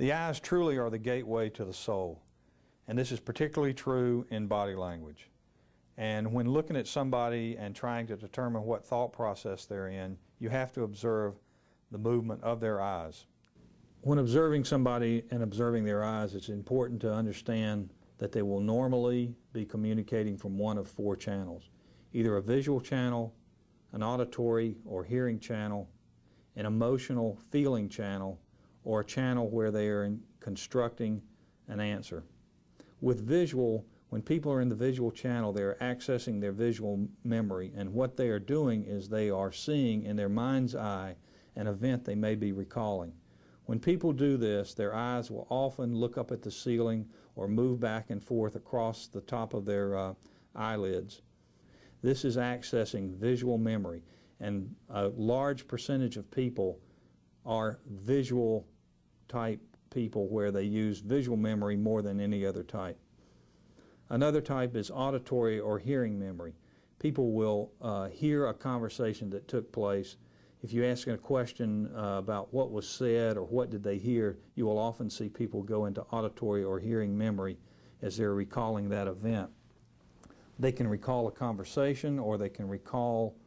The eyes truly are the gateway to the soul, and this is particularly true in body language. And when looking at somebody and trying to determine what thought process they're in, you have to observe the movement of their eyes. When observing somebody and observing their eyes, it's important to understand that they will normally be communicating from one of four channels, either a visual channel, an auditory or hearing channel, an emotional feeling channel, or a channel where they are constructing an answer. With visual, when people are in the visual channel, they are accessing their visual memory, and what they are doing is they are seeing in their mind's eye an event they may be recalling. When people do this, their eyes will often look up at the ceiling or move back and forth across the top of their eyelids. This is accessing visual memory, and a large percentage of people are visual type people where they use visual memory more than any other type. Another type is auditory or hearing memory. People will hear a conversation that took place. If you ask a question about what was said or what did they hear, you will often see people go into auditory or hearing memory as they're recalling that event. They can recall a conversation or they can recall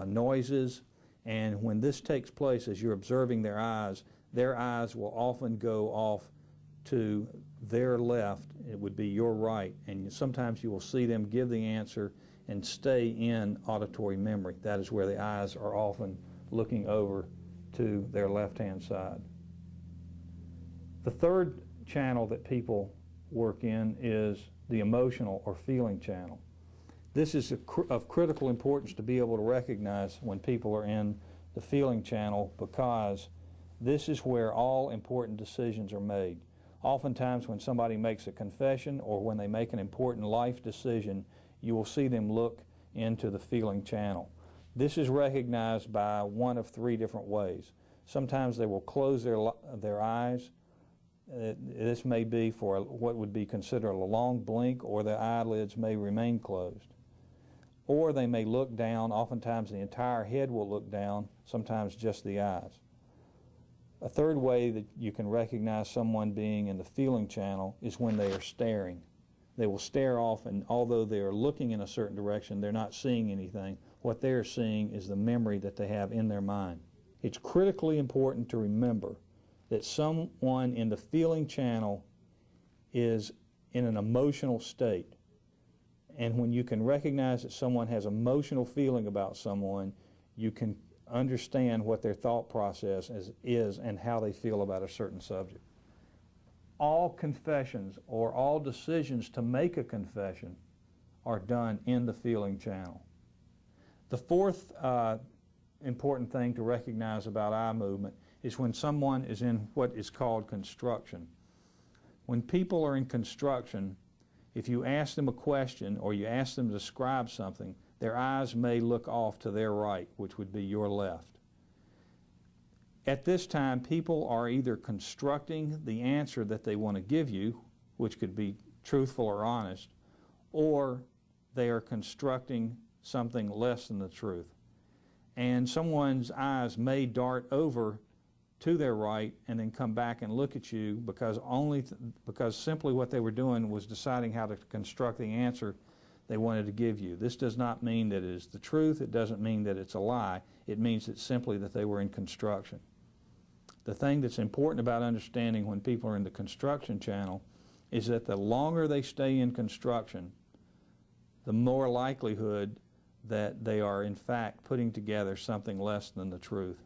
noises, and when this takes place as you're observing their eyes will often go off to their left. It would be your right, and sometimes you will see them give the answer and stay in auditory memory. That is where the eyes are often looking over to their left-hand side. The third channel that people work in is the emotional or feeling channel. This is of critical importance to be able to recognize when people are in the feeling channel, because this is where all important decisions are made. Oftentimes when somebody makes a confession or when they make an important life decision, you will see them look into the feeling channel. This is recognized by one of three different ways. Sometimes they will close their eyes. This may be for what would be considered a long blink, or their eyelids may remain closed. Or they may look down. Oftentimes the entire head will look down, sometimes just the eyes. A third way that you can recognize someone being in the feeling channel is when they are staring. They will stare off, and although they are looking in a certain direction, they're not seeing anything. What they are seeing is the memory that they have in their mind. It's critically important to remember that someone in the feeling channel is in an emotional state. And when you can recognize that someone has emotional feeling about someone, you can understand what their thought process is and how they feel about a certain subject. All confessions or all decisions to make a confession are done in the feeling channel. The fourth important thing to recognize about eye movement is when someone is in what is called construction. When people are in construction, if you ask them a question or you ask them to describe something, their eyes may look off to their right, which would be your left. At this time, people are either constructing the answer that they want to give you, which could be truthful or honest, or they are constructing something less than the truth. And someone's eyes may dart over to their right and then come back and look at you because simply what they were doing was deciding how to construct the answer they wanted to give you. This does not mean that it is the truth. It doesn't mean that it's a lie. It means that simply that they were in construction. The thing that's important about understanding when people are in the construction channel is that the longer they stay in construction, the more likelihood that they are in fact putting together something less than the truth.